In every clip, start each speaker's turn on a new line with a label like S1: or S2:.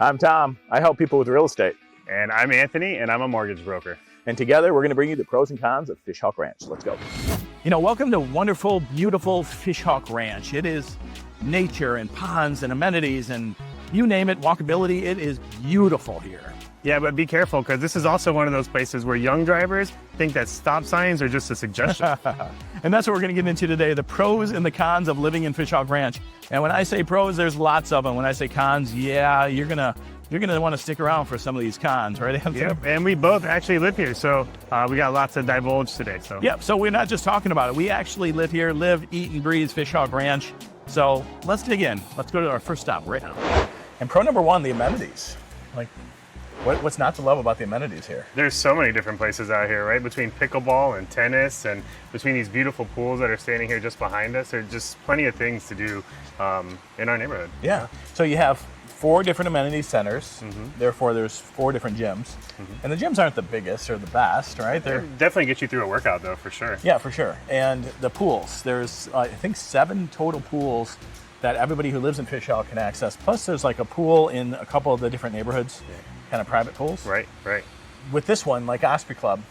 S1: I'm Tom. I help people with real estate.
S2: And I'm Anthony, and I'm a mortgage broker.
S1: And together, we're going to bring you the pros and cons of FishHawk Ranch. Let's go.
S3: You know, welcome to wonderful, beautiful FishHawk Ranch. It is nature and ponds and amenities and you name it, walkability. It is beautiful here.
S2: Yeah, but be careful, because this is also one of those places where young drivers think that stop signs are just a suggestion.
S3: And that's what we're going to get into today, the pros and the cons of living in FishHawk Ranch. And when I say pros, there's lots of them. When I say cons, yeah, you're gonna want to stick around for some of these cons, right, Anthony?
S2: Yep, and we both actually live here, so we got lots to divulge today. So.
S3: Yep, so we're not just talking about it. We actually live here, eat, and breathe FishHawk Ranch. So let's dig in. Let's go to our first stop right now.
S1: And pro number one, the amenities. Like, what's not to love about the amenities here?
S2: There's so many different places out here, right? Between pickleball and tennis, and between these beautiful pools that are standing here just behind us, there's just plenty of things to do in our neighborhood.
S1: Yeah. So you have 4 different amenity centers. Therefore, there's 4 different gyms. And the gyms aren't the biggest or the best, right?
S2: They're definitely get you through a workout, though, for sure.
S1: Yeah, for sure. And the pools, there's I think 7 total pools that everybody who lives in FishHawk can access. Plus, there's like a pool in a couple of the different neighborhoods, kind of private pools.
S2: Right.
S1: With this one, like Osprey Club,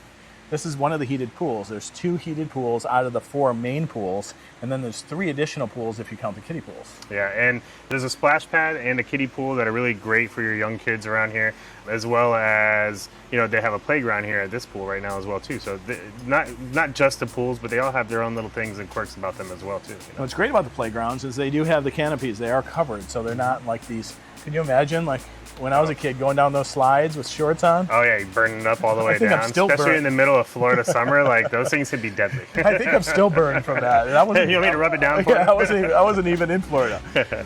S1: this is one of the heated pools. There's 2 heated pools out of the 4 main pools, and then there's 3 additional pools if you count the kiddie pools.
S2: Yeah, and there's a splash pad and a kiddie pool that are really great for your young kids around here, as well as, you know, they have a playground here at this pool right now as well too. So not just the pools, but they all have their own little things and quirks about them as well too. You know?
S1: What's great about the playgrounds is they do have the canopies. They are covered, so they're not like these. Can you imagine, like, when I was a kid, going down those slides with shorts on?
S2: Oh yeah, burning up all the way down. Especially
S1: burned.
S2: In the middle of Florida summer, like those things could be deadly.
S1: I think I'm still burned from that.
S2: You want me to rub it down for you?
S1: I wasn't even in Florida.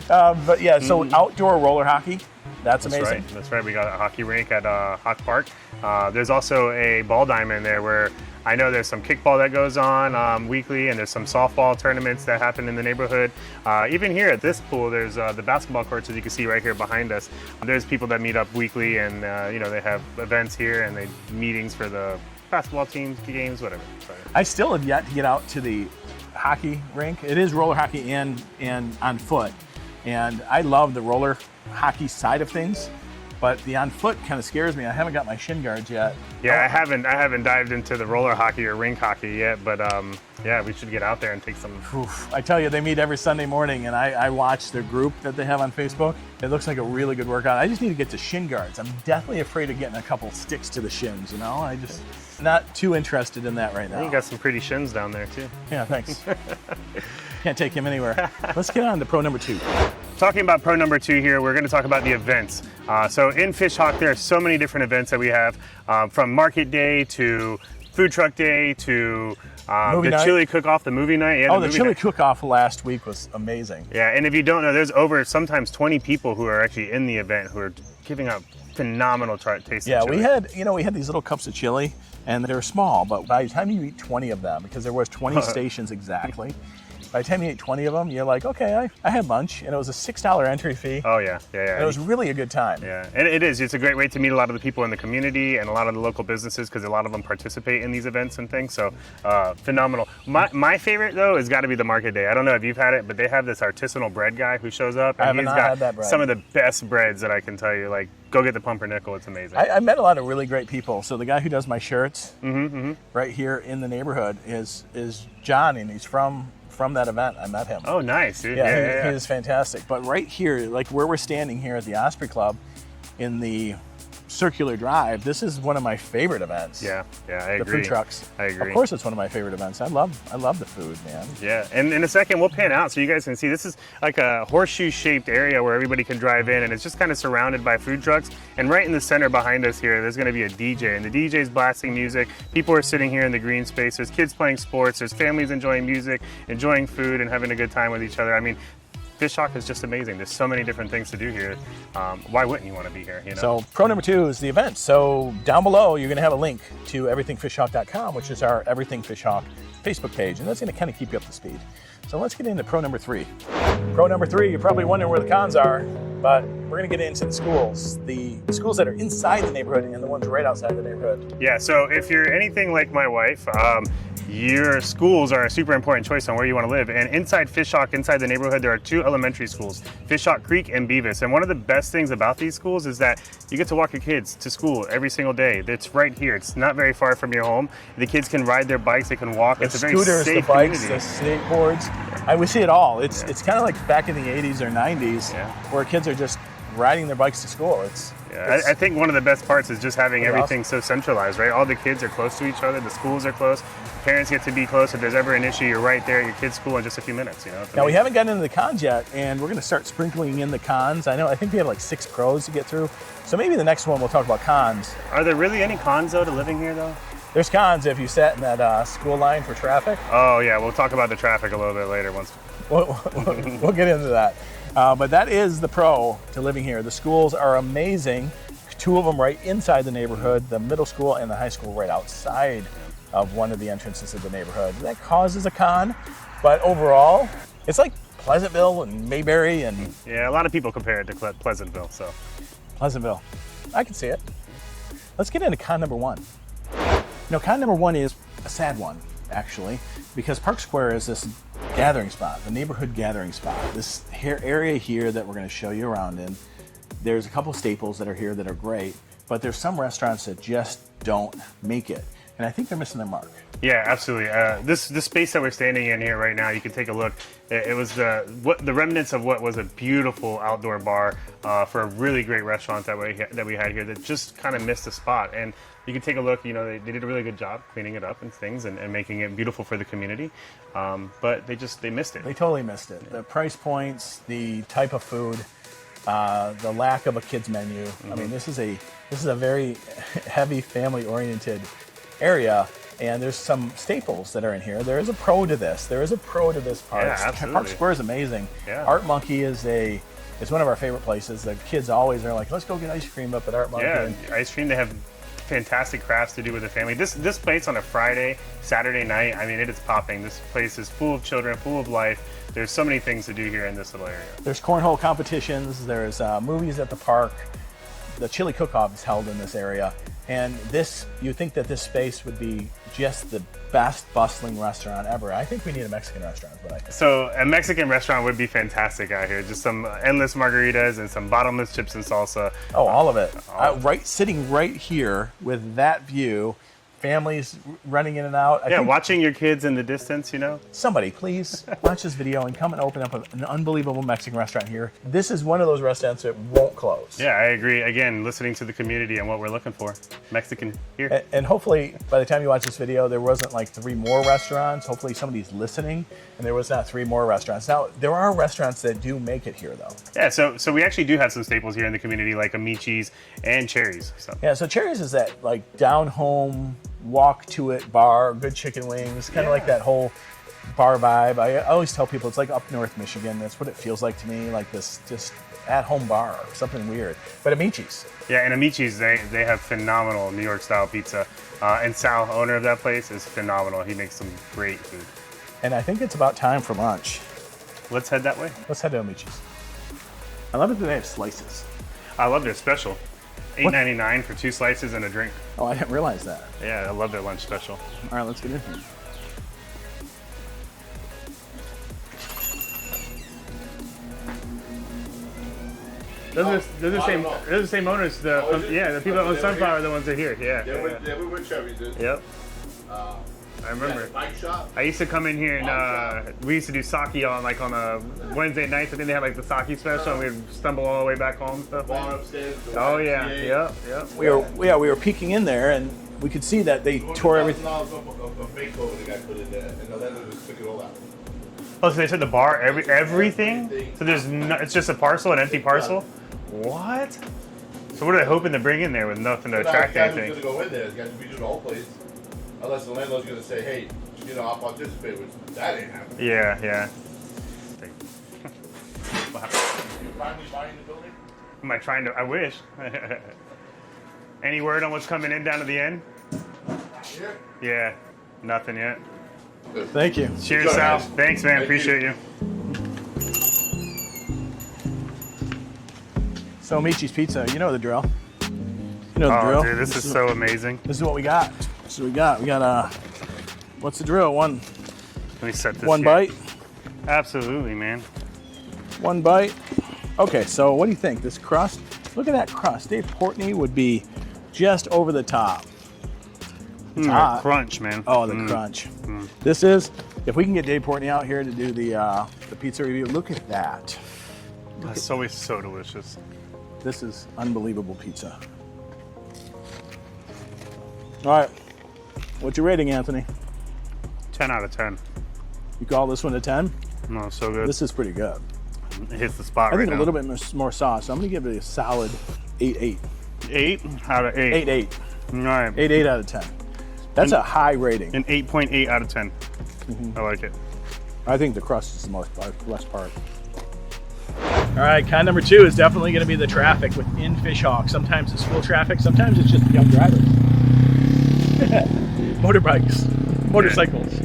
S1: But yeah, so outdoor roller hockey, that's amazing.
S2: That's right. We got a hockey rink at Hawk Park. There's also a ball diamond there where I know there's some kickball that goes on weekly, and there's some softball tournaments that happen in the neighborhood. Even here at this pool, there's the basketball courts, as you can see right here behind us. There's people that meet up weekly, and you know, they have events here and they meetings for the basketball teams, games, whatever. So,
S1: I still have yet to get out to the hockey rink. It is roller hockey and on foot, and I love the roller hockey side of things. But the on foot kind of scares me. I haven't got my shin guards yet.
S2: Yeah, I haven't dived into the roller hockey or rink hockey yet, but yeah, we should get out there and take some.
S1: Oof. I tell you, they meet every Sunday morning, and I watch their group that they have on Facebook. It looks like a really good workout. I just need to get to shin guards. I'm definitely afraid of getting a couple sticks to the shins, you know? I just not too interested in that right now.
S2: You got some pretty shins down there too.
S1: Yeah, thanks. Can't take him anywhere. Let's get on to pro number 2.
S2: Talking about pro number 2 here, we're going to talk about the events. So in FishHawk, there are so many different events that we have, from market day to food truck day to the chili cook-off, the movie night.
S1: Yeah, the chili cook-off last week was amazing.
S2: Yeah, and if you don't know, there's over sometimes 20 people who are actually in the event who are giving out phenomenal tasting chili.
S1: we had these little cups of chili, and they're small, but by the time you eat 20 of them, because there was 20 stations exactly, by the time you ate 20 of them, you're like, okay, I had lunch, and it was a $6 entry fee.
S2: Oh, yeah.
S1: And it was really a good time.
S2: Yeah, and it is. It's a great way to meet a lot of the people in the community and a lot of the local businesses, because a lot of them participate in these events and things, so phenomenal. My favorite, though, has got to be the market day. I don't know if you've had it, but they have this artisanal bread guy who shows up, and he's got some of the best breads that I can tell you. Like, go get the pumpernickel. It's amazing.
S1: I met a lot of really great people. So the guy who does my shirts right here in the neighborhood is John, and he's from that event. I met him.
S2: Oh, nice, dude.
S1: Yeah, he is fantastic. But right here, like where we're standing here at the Osprey Club in the circular drive, this is one of my favorite events.
S2: Yeah, I agree.
S1: The food trucks.
S2: I agree.
S1: Of course, it's one of my favorite events. I love the food, man.
S2: Yeah, and in a second we'll pan out so you guys can see. This is like a horseshoe-shaped area where everybody can drive in, and it's just kind of surrounded by food trucks. And right in the center behind us here, there's going to be a DJ, and the DJ's blasting music. People are sitting here in the green space. There's kids playing sports. There's families enjoying music, enjoying food, and having a good time with each other. I mean, FishHawk is just amazing. There's so many different things to do here. Why wouldn't you want to be here? You know?
S1: So pro number 2 is the event. So down below, you're going to have a link to everythingfishhawk.com, which is our Everything FishHawk Facebook page, and that's going to kind of keep you up to speed. So let's get into pro number 3. Pro number 3, you're probably wondering where the cons are, but but we're going to get into the schools that are inside the neighborhood and the ones right outside the neighborhood.
S2: Yeah, so if you're anything like my wife, your schools are a super important choice on where you want to live. And inside FishHawk, inside the neighborhood, there are 2 elementary schools, FishHawk Creek and Beavis. And one of the best things about these schools is that you get to walk your kids to school every single day. It's right here. It's not very far from your home. The kids can ride their bikes. They can walk. It's a very
S1: scooters,
S2: safe
S1: the bikes,
S2: community.
S1: the skateboards. We see it all. It's kind of like back in the 80s or 90s where kids are just riding their bikes to school.
S2: I think one of the best parts is just having everything so centralized, right? All the kids are close to each other. The schools are close. Parents get to be close. If there's ever an issue, you're right there at your kid's school in just a few minutes. You know.
S1: Now we haven't gotten into the cons yet, and we're going to start sprinkling in the cons. I think we have like 6 pros to get through. So maybe the next one we'll talk about cons.
S2: Are there really any cons though to living here though?
S1: There's cons if you sat in that school line for traffic.
S2: Oh yeah, we'll talk about the traffic a little bit later once.
S1: We'll get into that. But that is the pro to living here. The schools are amazing. 2 of them right inside the neighborhood, the middle school and the high school right outside of one of the entrances of the neighborhood. That causes a con, but overall, it's like Pleasantville and Mayberry and...
S2: Yeah, a lot of people compare it to Pleasantville, so.
S1: Pleasantville, I can see it. Let's get into con number 1. Con number 1 is a sad one, actually, because Park Square is this gathering spot, the neighborhood gathering spot. This area here that we're going to show you around in, there's a couple staples that are here that are great, but there's some restaurants that just don't make it. And I think they're missing their mark.
S2: Yeah, absolutely. This space that we're standing in here right now, you can take a look. It was the remnants of what was a beautiful outdoor bar for a really great restaurant that we had here that just kind of missed the spot. And you can take a look. They did a really good job cleaning it up and things and making it beautiful for the community. But they missed it.
S1: They totally missed it. The price points, the type of food, the lack of a kids menu. Mm-hmm. I mean, this is a very heavy family-oriented area, and there's some staples that are in here. There is a pro to this. There is a pro to this park.
S2: Yeah, absolutely.
S1: Park Square is amazing.
S2: Yeah.
S1: Art Monkey is one of our favorite places. The kids always are like, let's go get ice cream up at Art Monkey.
S2: Yeah, ice cream. They have fantastic crafts to do with the family. This place on a Friday, Saturday night, I mean, it is popping. This place is full of children, full of life. There's so many things to do here in this little area.
S1: There's cornhole competitions. There's movies at the park. The chili cook-off is held in this area. And you think that this space would be just the best bustling restaurant ever. I think we need a Mexican restaurant, is what I think.
S2: So a Mexican restaurant would be fantastic out here. Just some endless margaritas and some bottomless chips and salsa.
S1: Oh, all of it. Sitting right here with that view, families running in and out. I think
S2: watching your kids in the distance,
S1: Somebody, please watch this video and come and open up an unbelievable Mexican restaurant here. This is one of those restaurants that won't close.
S2: Yeah, I agree. Again, listening to the community and what we're looking for. Mexican here.
S1: And hopefully, by the time you watch this video, there wasn't like 3 more restaurants. Hopefully somebody's listening and there was not 3 more restaurants. Now, there are restaurants that do make it here, though.
S2: Yeah, so we actually do have some staples here in the community, like Amichis and Cherries.
S1: Yeah, so Cherries is that like down-home, walk to it bar, good chicken wings, kind of like that whole bar vibe. I always tell people it's like up north Michigan. That's what it feels like to me, like this just at-home bar or something weird. But Amichis.
S2: Yeah, and Amichis, they have phenomenal New York style pizza. And Sal, owner of that place, is phenomenal. He makes some great food.
S1: And I think it's about time for lunch.
S2: Let's head that way.
S1: Let's head to Amichis. I love it that they have slices.
S2: I love their special. $8.99 for 2 slices and a drink.
S1: Oh, I didn't realize that.
S2: Yeah, I love their lunch special.
S1: All right, let's get in here.
S2: Those are the same owners. The people that own Sunflower are the ones that are here.
S4: Yeah, we were Chevy, dude.
S2: Yep. I remember.
S4: Bike shop.
S2: I used to come in here and we used to do sake on a Wednesday nights. I think they had like the sake special, and we'd stumble all the way back home and stuff.
S4: Bar upstairs.
S2: Oh yeah, yep.
S1: We were peeking in there, and we could see that they tore everything.
S4: $2,000 of makeover the guy put in there, and then they just took it all out.
S2: Oh, so they took the bar, everything? So it's just a parcel, an empty parcel? What? So what are they hoping to bring in there with nothing to attract anything?
S4: He's going to go in there. He's got to redo the whole place. Unless the landlord's going to say, hey, I'll participate, which that ain't happening.
S2: Yeah.
S4: You finally buying the building?
S2: Am I trying to? I wish. Any word on what's coming in down to the end?
S4: Here?
S2: Yeah, nothing yet.
S1: Thank you.
S2: Cheers, Sal. Thanks, man. Appreciate you.
S1: So Michi's Pizza, you know the drill. You know the
S2: Oh,
S1: drill.
S2: dude, this is so amazing.
S1: This is what we got. So we got what's the drill? One
S2: Let me set this
S1: one
S2: here.
S1: bite.
S2: Absolutely, man.
S1: One bite. Okay, so what do you think? This crust, look at that crust. Dave Portney would be just over the top. It's hot.
S2: Crunch, man.
S1: Oh, the crunch. This is, if we can get Dave Portney out here to do the pizza review, look at that.
S2: It's always so delicious.
S1: This is unbelievable pizza. All right, what's your rating, Anthony?
S2: 10 out of 10.
S1: You call this one a 10?
S2: No, so good.
S1: This is pretty good.
S2: It hits the spot
S1: I
S2: right
S1: think
S2: now.
S1: a little bit more sauce, so I'm gonna give it a solid 8-8.
S2: 8 out of 8.
S1: 8-8.
S2: All right.
S1: 8-8 out of 10. That's a high rating.
S2: An 8.8 out of 10. I like it.
S1: I think the crust is the best part.
S3: All right, con number 2 is definitely going to be the traffic within FishHawk. Sometimes it's school traffic, sometimes it's just young drivers. Motorbikes, motorcycles,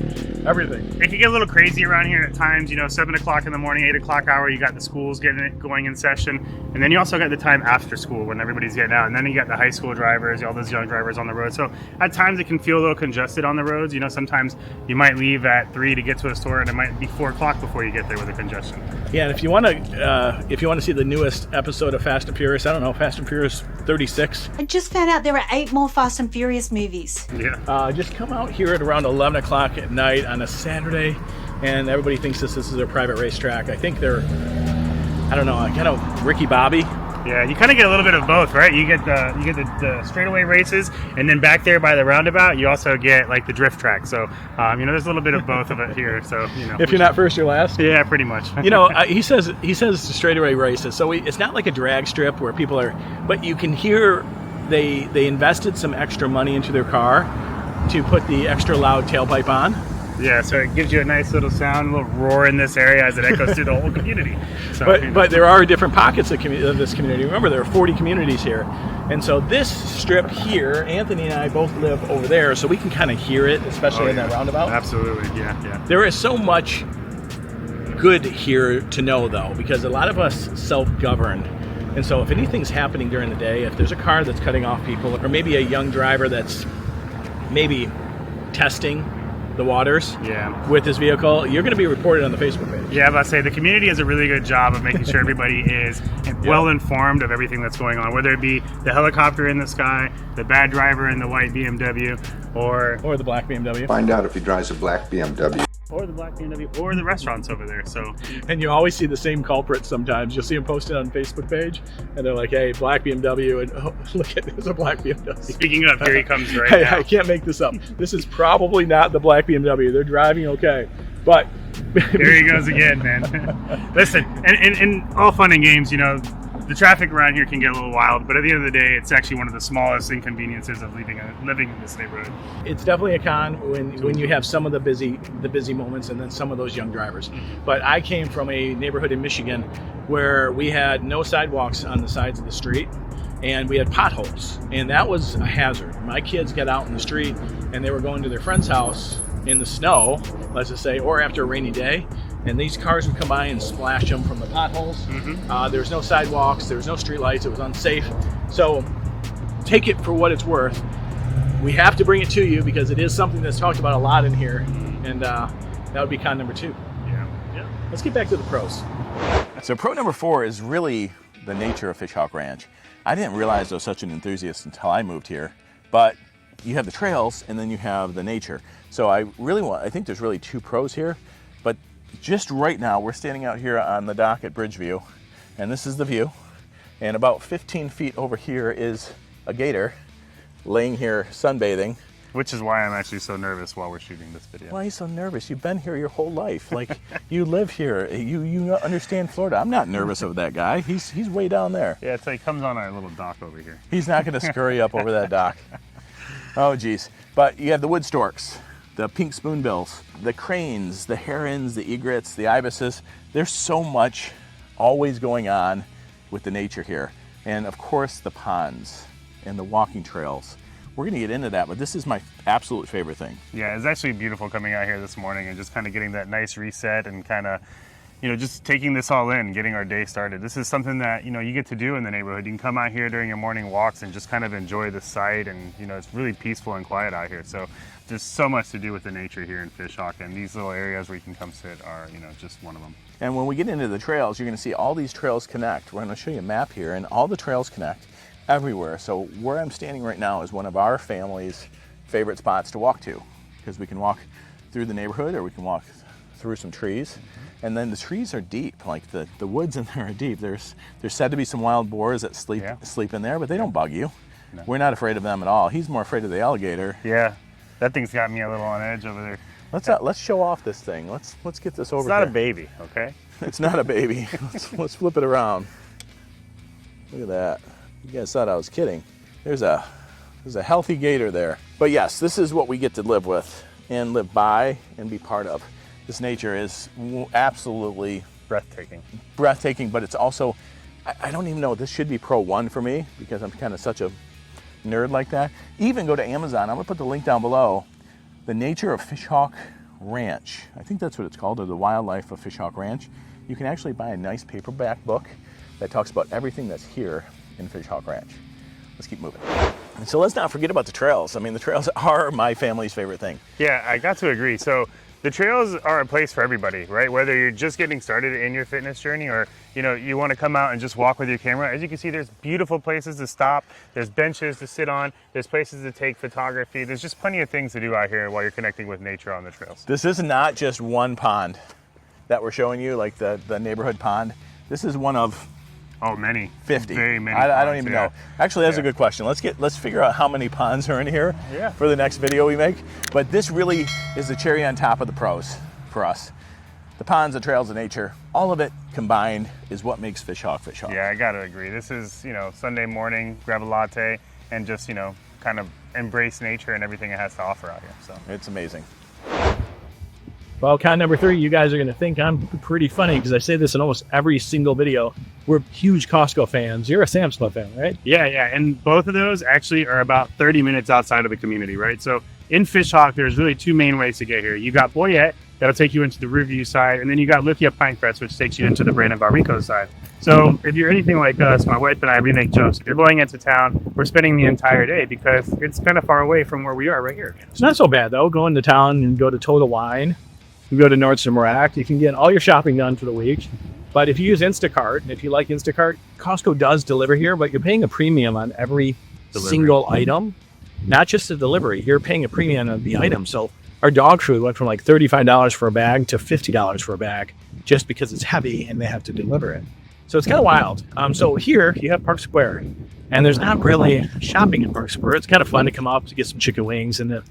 S3: everything.
S2: It can get a little crazy around here at times, 7 o'clock in the morning, 8 o'clock hour, you got the schools going in session. And then you also got the time after school when everybody's getting out. And then you got the high school drivers, all those young drivers on the road. So at times it can feel a little congested on the roads. Sometimes you might leave at 3 to get to a store and it might be 4 o'clock before you get there with the congestion.
S3: Yeah, and if you want to see the newest episode of Fast and Furious, I don't know, Fast and Furious 36.
S5: I just found out there are 8 more Fast and Furious movies.
S2: Yeah.
S3: Just come out here at around 11 o'clock at night on a Saturday, and everybody thinks this is their private racetrack. I think they're, I don't know, kind of Ricky Bobby.
S2: Yeah, you kind of get a little bit of both, right? You get the straightaway races, and then back there by the roundabout, you also get like the drift track. So, there's a little bit of both of it here. So,
S3: If you're not first, you're last.
S2: Yeah, pretty much.
S3: He says straightaway races. So it's not like a drag strip where people are, but you can hear they invested some extra money into their car to put the extra loud tailpipe on.
S2: Yeah, so it gives you a nice little sound, a little roar in this area as it echoes through the whole community. So,
S3: but there are different pockets of this community. Remember, there are 40 communities here. And so this strip here, Anthony and I both live over there, so we can kind of hear it, especially in that roundabout.
S2: Absolutely, yeah.
S3: There is so much good here to know, though, because a lot of us self-govern. And so if anything's happening during the day, if there's a car that's cutting off people, or maybe a young driver that's maybe testing the waters with his vehicle, you're going to be reported on the Facebook page.
S2: Yeah, but I say the community does a really good job of making sure everybody is well informed of everything that's going on, whether it be the helicopter in the sky, the bad driver in the white BMW, or
S3: the black BMW.
S6: Find out if he drives a black BMW.
S2: Or the black BMW, or the restaurants over there. So,
S3: and you always see the same culprits sometimes. You'll see them posted on Facebook page, and they're like, hey, black BMW, and oh, look at, there's a black BMW.
S2: Speaking of, here he comes right now.
S3: I can't make this up. This is probably not the black BMW. They're driving okay, but...
S2: There he goes again, man. Listen, and in all fun and games, the traffic around here can get a little wild, but at the end of the day, it's actually one of the smallest inconveniences of living in this neighborhood.
S3: It's definitely a con when you have some of the busy moments and then some of those young drivers. But I came from a neighborhood in Michigan where we had no sidewalks on the sides of the street, and we had potholes, and that was a hazard. My kids got out in the street, and they were going to their friend's house in the snow, let's just say, or after a rainy day, and these cars would come by and splash them from the potholes. There's no sidewalks, there was no street lights, it was unsafe. So take it for what it's worth. We have to bring it to you because it is something that's talked about a lot in here, and that would be con number 2.
S2: Yeah.
S3: Let's get back to the pros.
S1: So pro number 4 is really the nature of FishHawk Ranch. I didn't realize I was such an enthusiast until I moved here, but you have the trails and then you have the nature. So I think there's really 2 pros here, but just right now we're standing out here on the dock at Bridgeview, and this is the view. And about 15 feet over here is a gator laying here sunbathing.
S2: Which is why I'm actually so nervous while we're shooting this video.
S1: Why are you so nervous? You've been here your whole life. Like, you live here. You understand Florida. I'm not nervous of that guy. He's way down there.
S2: Yeah, so he comes on our little dock over here.
S1: He's not going to scurry up over that dock. Oh, geez. But you have the wood storks, the pink spoonbills, the cranes, the herons, the egrets, the ibises. There's so much always going on with the nature here. And of course, the ponds and the walking trails. We're going to get into that, but this is my absolute favorite thing.
S2: Yeah, it's actually beautiful coming out here this morning and just kind of getting that nice reset and kind of just taking this all in, getting our day started. This is something that, you get to do in the neighborhood. You can come out here during your morning walks and just kind of enjoy the sight, and, it's really peaceful and quiet out here. So there's so much to do with the nature here in FishHawk, and these little areas where you can come sit are, just one of them.
S1: And when we get into the trails, you're going to see all these trails connect. We're going to show you a map here, and all the trails connect everywhere. So where I'm standing right now is one of our family's favorite spots to walk to, because we can walk through the neighborhood or we can walk through some trees. And then the trees are deep, like the woods in there are deep. There's said to be some wild boars that sleep in there, but they don't bug you. No. We're not afraid of them at all. He's more afraid of the alligator.
S2: Yeah, that thing's got me a little on edge over there.
S1: Let's show off this thing. Let's get this over.
S2: It's not
S1: here.
S2: a baby, okay?
S1: It's not a baby. Let's flip it around. Look at that. You guys thought I was kidding. There's a healthy gator there. But yes, this is what we get to live with and live by and be part of. This nature is absolutely breathtaking, but it's also, I don't even know, this should be Pro 1 for me because I'm kind of such a nerd like that. Even go to Amazon, I'm gonna put the link down below, The Nature of FishHawk Ranch. I think that's what it's called, or The Wildlife of FishHawk Ranch. You can actually buy a nice paperback book that talks about everything that's here in FishHawk Ranch. Let's keep moving. And so let's not forget about the trails. I mean, the trails are my family's favorite thing.
S2: Yeah, I got to agree. So the trails are a place for everybody, right? Whether you're just getting started in your fitness journey or, you want to come out and just walk with your camera. As you can see, there's beautiful places to stop. There's benches to sit on. There's places to take photography. There's just plenty of things to do out here while you're connecting with nature on the trails.
S1: This is not just one pond that we're showing you, like the neighborhood pond. This is one of
S2: many.
S1: 50.
S2: Very many.
S1: I don't even know. Actually, that's a good question. Let's figure out how many ponds are in here for the next video we make. But this really is the cherry on top of the pros for us. The ponds, the trails, the nature, all of it combined is what makes FishHawk FishHawk.
S2: Yeah, I gotta agree. This is, Sunday morning, grab a latte and just, kind of embrace nature and everything it has to offer out here. So
S1: it's amazing.
S3: Well, con number 3, you guys are going to think I'm pretty funny because I say this in almost every single video. We're huge Costco fans. You're a Sam's Club fan, right?
S2: Yeah. And both of those actually are about 30 minutes outside of the community, right? So in FishHawk, there's really 2 main ways to get here. You got Boyette, that'll take you into the Riverview side, and then you got Lithia Pinecrest, which takes you into the Brandon Barrico side. So if you're anything like us, my wife and I, we make jokes. If you're going into town, we're spending the entire day because it's kind of far away from where we are right here.
S3: It's not so bad, though. Go into town and go to Total Wine. You go to Nordstrom Rack, you can get all your shopping done for the week. But if you use Instacart, and if you like Instacart, Costco does deliver here, but you're paying a premium on every single item, not just the delivery. You're paying a premium on the item. So our dog food went from like $35 for a bag to $50 for a bag just because it's heavy and they have to deliver it. So it's kind of wild. So here you have Park Square, and there's not really shopping in Park Square. It's kind of fun to come up to get some chicken wings and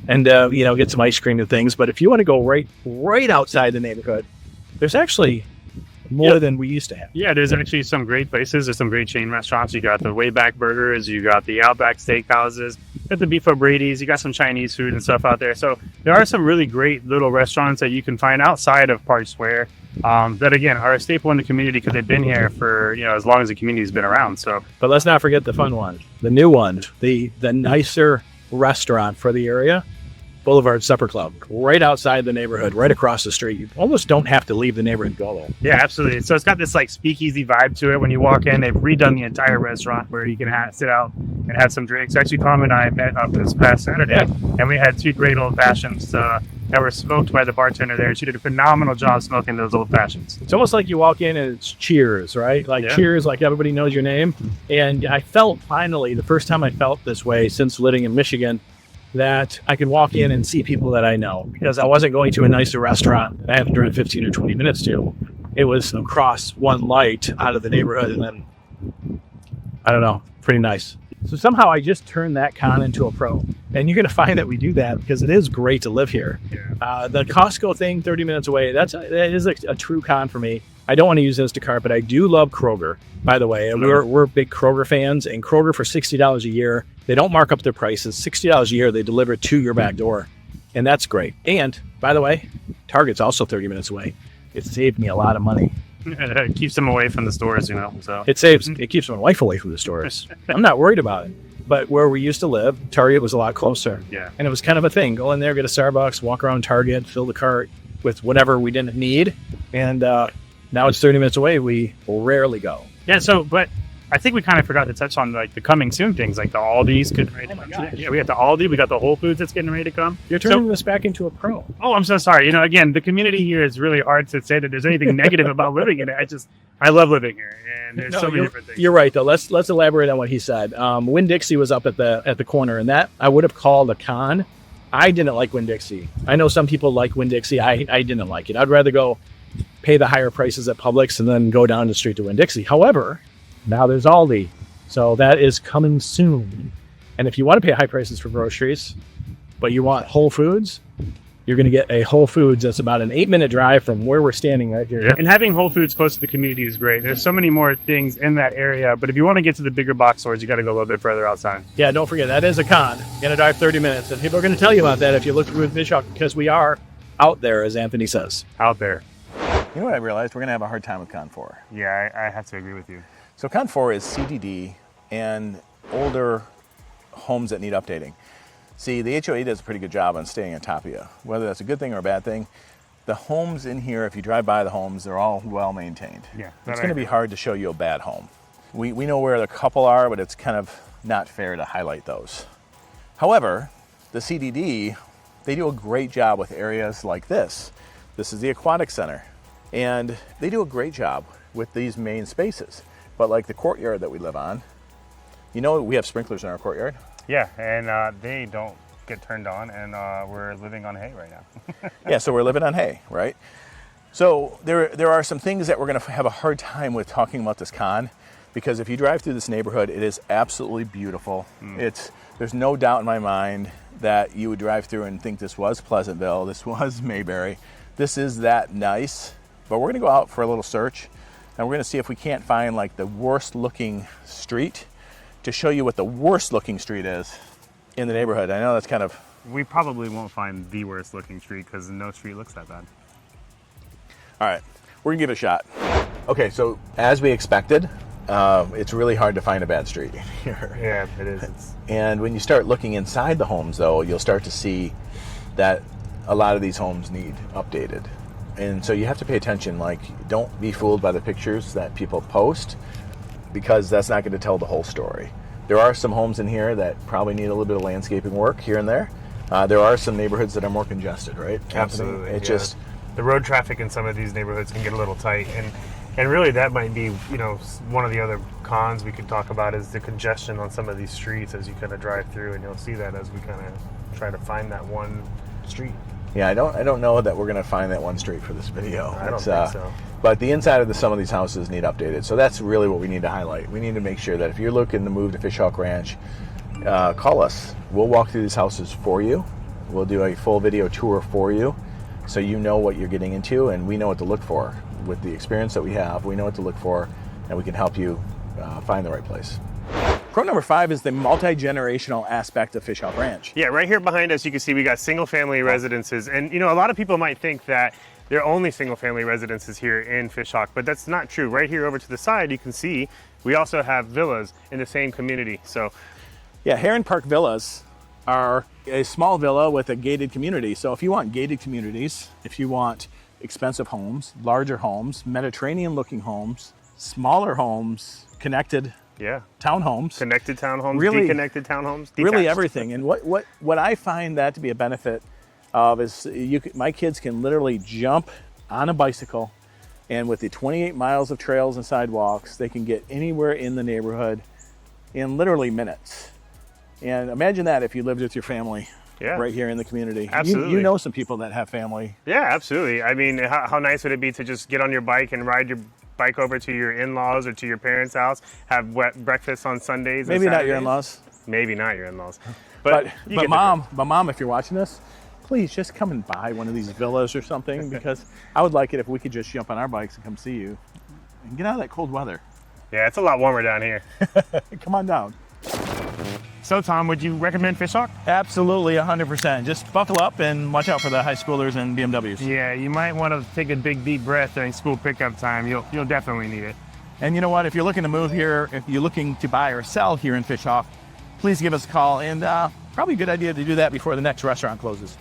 S3: get some ice cream and things. But if you want to go right outside the neighborhood, there's actually more than we used to have.
S2: Yeah, there's actually some great places. There's some great chain restaurants. You got the Wayback Burgers, you got the Outback Steakhouses, you got the Beef O'Brady's, you got some Chinese food and stuff out there. So there are some really great little restaurants that you can find outside of Park Square that, again, are a staple in the community because they've been here for, as long as the community's been around. So,
S3: but let's not forget the fun one, the new one, the nicer restaurant for the area, Boulevard Supper Club, right outside the neighborhood, right across the street. You almost don't have to leave the neighborhood to go there.
S2: Yeah, absolutely. So it's got this like speakeasy vibe to it. When you walk in, they've redone the entire restaurant where you can sit out and have some drinks. Actually, Tom and I met up this past Saturday, and we had 2 great old fashions that were smoked by the bartender there. She did a phenomenal job smoking those old fashions.
S3: It's almost like you walk in and it's cheers, right? Cheers, like everybody knows your name. And I felt finally, the first time I felt this way since living in Michigan, that I could walk in and see people that I know, because I wasn't going to a nicer restaurant that I had to drive 15 or 20 minutes to. It was across one light out of the neighborhood, and then, I don't know, pretty nice. So somehow I just turned that con into a pro. And you're going to find that we do that because it is great to live here. The Costco thing, 30 minutes away, that is a true con for me. I don't want to use Instacart, but I do love Kroger, by the way. We're big Kroger fans, and Kroger for $60 a year, they don't mark up their prices. $60 a year, they deliver to your back door, and that's great. And, by the way, Target's also 30 minutes away. It saved me a lot of money.
S2: It keeps them away from the stores, so.
S3: It keeps my wife away from the stores. I'm not worried about it. But where we used to live, Target was a lot closer.
S2: Yeah.
S3: And it was kind of a thing. Go in there, get a Starbucks, walk around Target, fill the cart with whatever we didn't need, and Now it's 30 minutes away. We rarely go.
S2: Yeah, so, but I think we kind of forgot to touch on like the coming soon things, like the Aldi's getting ready to come. Yeah, we got the Aldi, we got the Whole Foods that's getting ready to come.
S3: You're turning this back into a pro.
S2: Oh, I'm so sorry. You know, again, the community here is really hard to say that there's anything negative about living in it. I love living here, and there's so many different things.
S3: You're right, though. Let's elaborate on what he said. Winn-Dixie was up at the corner, and that I would have called a con. I didn't like Winn-Dixie. I know some people like Winn-Dixie. I didn't like it. I'd rather go pay the higher prices at Publix and then go down the street to Winn-Dixie. However, now there's Aldi. So that is coming soon. And if you want to pay high prices for groceries, but you want Whole Foods, you're going to get a Whole Foods that's about an 8-minute drive from where we're standing right here.
S2: Yeah. And having Whole Foods close to the community is great. There's so many more things in that area, but if you want to get to the bigger box stores, you got to go a little bit further outside.
S3: Yeah, don't forget, that is a con. You're going to drive 30 minutes. And people are going to tell you about that if you look through FishHawk, because we are out there, as Anthony says.
S2: Out there.
S1: You know what I realized? We're going to have a hard time with Con 4.
S2: Yeah, I have to agree with you.
S1: So Con 4 is CDD and older homes that need updating. See, the HOA does a pretty good job on staying on top of you. Whether that's a good thing or a bad thing, the homes in here, if you drive by the homes, they're all well maintained.
S2: Yeah,
S1: it's going to be hard to show you a bad home. We know where the couple are, but it's kind of not fair to highlight those. However, the CDD, they do a great job with areas like this. This is the aquatic center, and they do a great job with these main spaces. But like the courtyard that we live on, you know, we have sprinklers in our courtyard.
S2: Yeah, and they don't get turned on, and we're living on hay right now.
S1: Yeah, so we're living on hay, right? So there are some things that we're going to have a hard time with talking about this con, because if you drive through this neighborhood, it is absolutely beautiful. There's no doubt in my mind that you would drive through and think this was Pleasantville, this was Mayberry. This is that nice, but we're going to go out for a little search, and we're going to see if we can't find like the worst looking street to show you what the worst looking street is in the neighborhood. I know that's kind of...
S2: We probably won't find the worst looking street because no street looks that bad.
S1: All right, we're gonna give it a shot. Okay, so as we expected, it's really hard to find a bad street here.
S2: Yeah, it is.
S1: And when you start looking inside the homes though, you'll start to see that a lot of these homes need updated. And so you have to pay attention, like don't be fooled by the pictures that people post, because that's not going to tell the whole story. There are some homes in here that probably need a little bit of landscaping work here and there. There are some neighborhoods that are more congested, right?
S2: Absolutely.
S1: It's just
S2: the road traffic in some of these neighborhoods can get a little tight, and really that might be, you know, one of the other cons we could talk about is the congestion on some of these streets as you kind of drive through, and you'll see that as we kind of try to find that one street.
S1: Yeah, I don't know that we're going to find that one street for this video.
S2: I don't think so.
S1: But the inside of some of these houses need updated. So that's really what we need to highlight. We need to make sure that if you're looking to move to FishHawk Ranch, call us. We'll walk through these houses for you. We'll do a full video tour for you so you know what you're getting into, and we know what to look for. With the experience that we have, we know what to look for, and we can help you find the right place. Pro number 5 is the multi-generational aspect of FishHawk Ranch.
S2: Yeah, right here behind us, you can see we got single-family residences. And, you know, a lot of people might think that there are only single-family residences here in FishHawk, but that's not true. Right here over to the side, you can see we also have villas in the same community. So,
S1: yeah, Heron Park Villas are a small villa with a gated community. So if you want gated communities, if you want expensive homes, larger homes, Mediterranean-looking homes, smaller homes, connected townhomes.
S2: Connected townhomes,
S1: really,
S2: deconnected townhomes, detached.
S1: Really everything. And what I find that to be a benefit of is my kids can literally jump on a bicycle, and with the 28 miles of trails and sidewalks, they can get anywhere in the neighborhood in literally minutes. And imagine that if you lived with your family right here in the community.
S2: Absolutely.
S1: You know some people that have family.
S2: Yeah, absolutely. I mean, how nice would it be to just get on your bike and ride your bike over to your in-laws or to your parents' house, have breakfast on Sundays.
S1: Maybe not your in-laws.
S2: Maybe not your in-laws.
S1: But mom, if you're watching this, please just come and buy one of these villas or something, because I would like it if we could just jump on our bikes and come see you and get out of that cold weather.
S2: Yeah, it's a lot warmer down here.
S1: Come on down.
S2: So, Tom, would you recommend FishHawk?
S3: Absolutely, 100%. Just buckle up and watch out for the high schoolers and BMWs.
S2: Yeah, you might want to take a big deep breath during school pickup time. You'll definitely need it.
S3: And you know what? If you're looking to move here, if you're looking to buy or sell here in FishHawk, please give us a call. And probably a good idea to do that before the next restaurant closes.